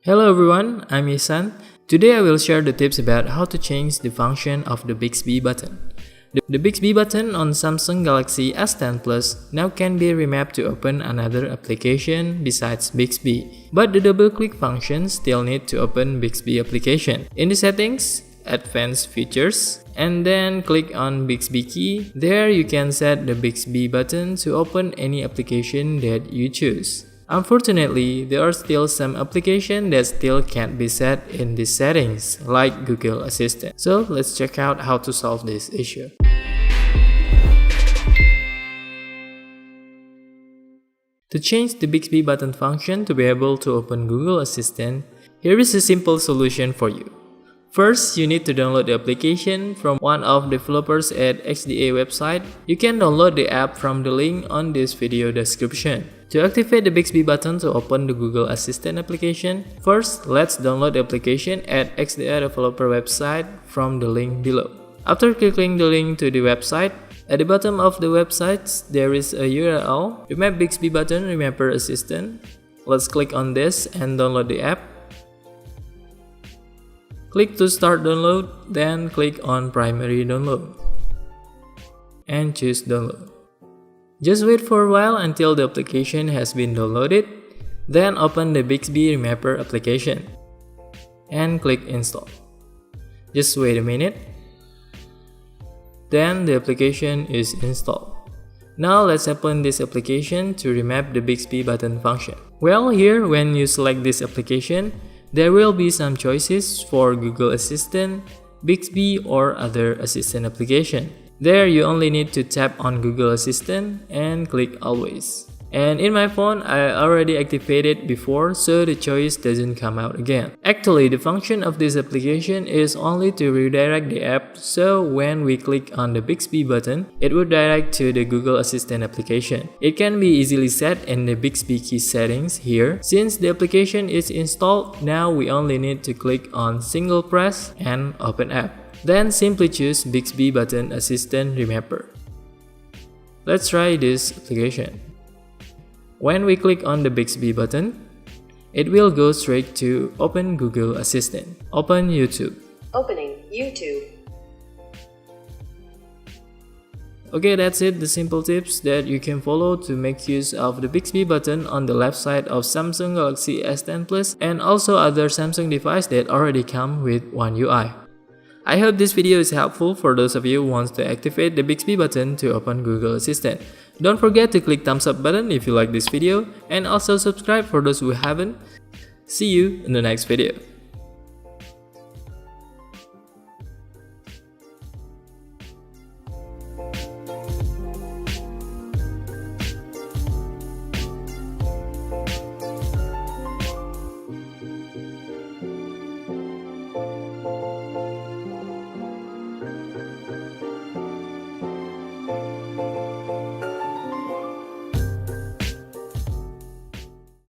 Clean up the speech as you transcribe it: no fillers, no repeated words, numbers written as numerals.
Hello everyone, I'm Isan. Today I will share the tips about how to change the function of the Bixby button. The Bixby button on Samsung Galaxy S10 Plus now can be remapped to open another application besides Bixby, but the double-click function still need to open Bixby application. In the settings, Advanced Features, and then click on Bixby key. There you can set the Bixby button to open any application that you choose. Unfortunately, there are still some applications that still can't be set in these settings, like Google Assistant. So let's check out how to solve this issue. To change the Bixby button function to be able to open Google Assistant, here is a simple solution for you. First, you need to download the application from one of the developers at XDA website. You can download the app from the link on this video description. To activate the Bixby button to open the Google Assistant application, first let's download the application at XDA developer website from the link below. After clicking the link to the website, at the bottom of the website there is a URL, Remap Bixby button Remapper Assistant. Let's click on this and download the app. Click to start download, then click on primary download and choose download. Just wait for a while until the application has been downloaded, then open the Bixby Remapper application and click install. Just wait a minute, then the application is installed. Now let's open this application to remap the Bixby button function. Well, here when you select this application, there will be some choices for Google Assistant, Bixby or other assistant application. There you only need to tap on Google Assistant and click Always. And in my phone, I already activated before, so the choice doesn't come out again. Actually, the function of this application is only to redirect the app, so when we click on the Bixby button, it will direct to the Google Assistant application. It can be easily set in the Bixby key settings here. Since the application is installed, now we only need to click on single press and open app. Then simply choose Bixby button Assistant Remapper. Let's try this application. When we click on the Bixby button, it will go straight to Open Google Assistant. Open YouTube. Opening YouTube. Okay, that's it, the simple tips that you can follow to make use of the Bixby button on the left side of Samsung Galaxy S10 Plus and also other Samsung devices that already come with One UI. I hope this video is helpful for those of you who want to activate the Bixby button to open Google Assistant. Don't forget to click thumbs up button if you like this video and also subscribe for those who haven't. See you in the next video.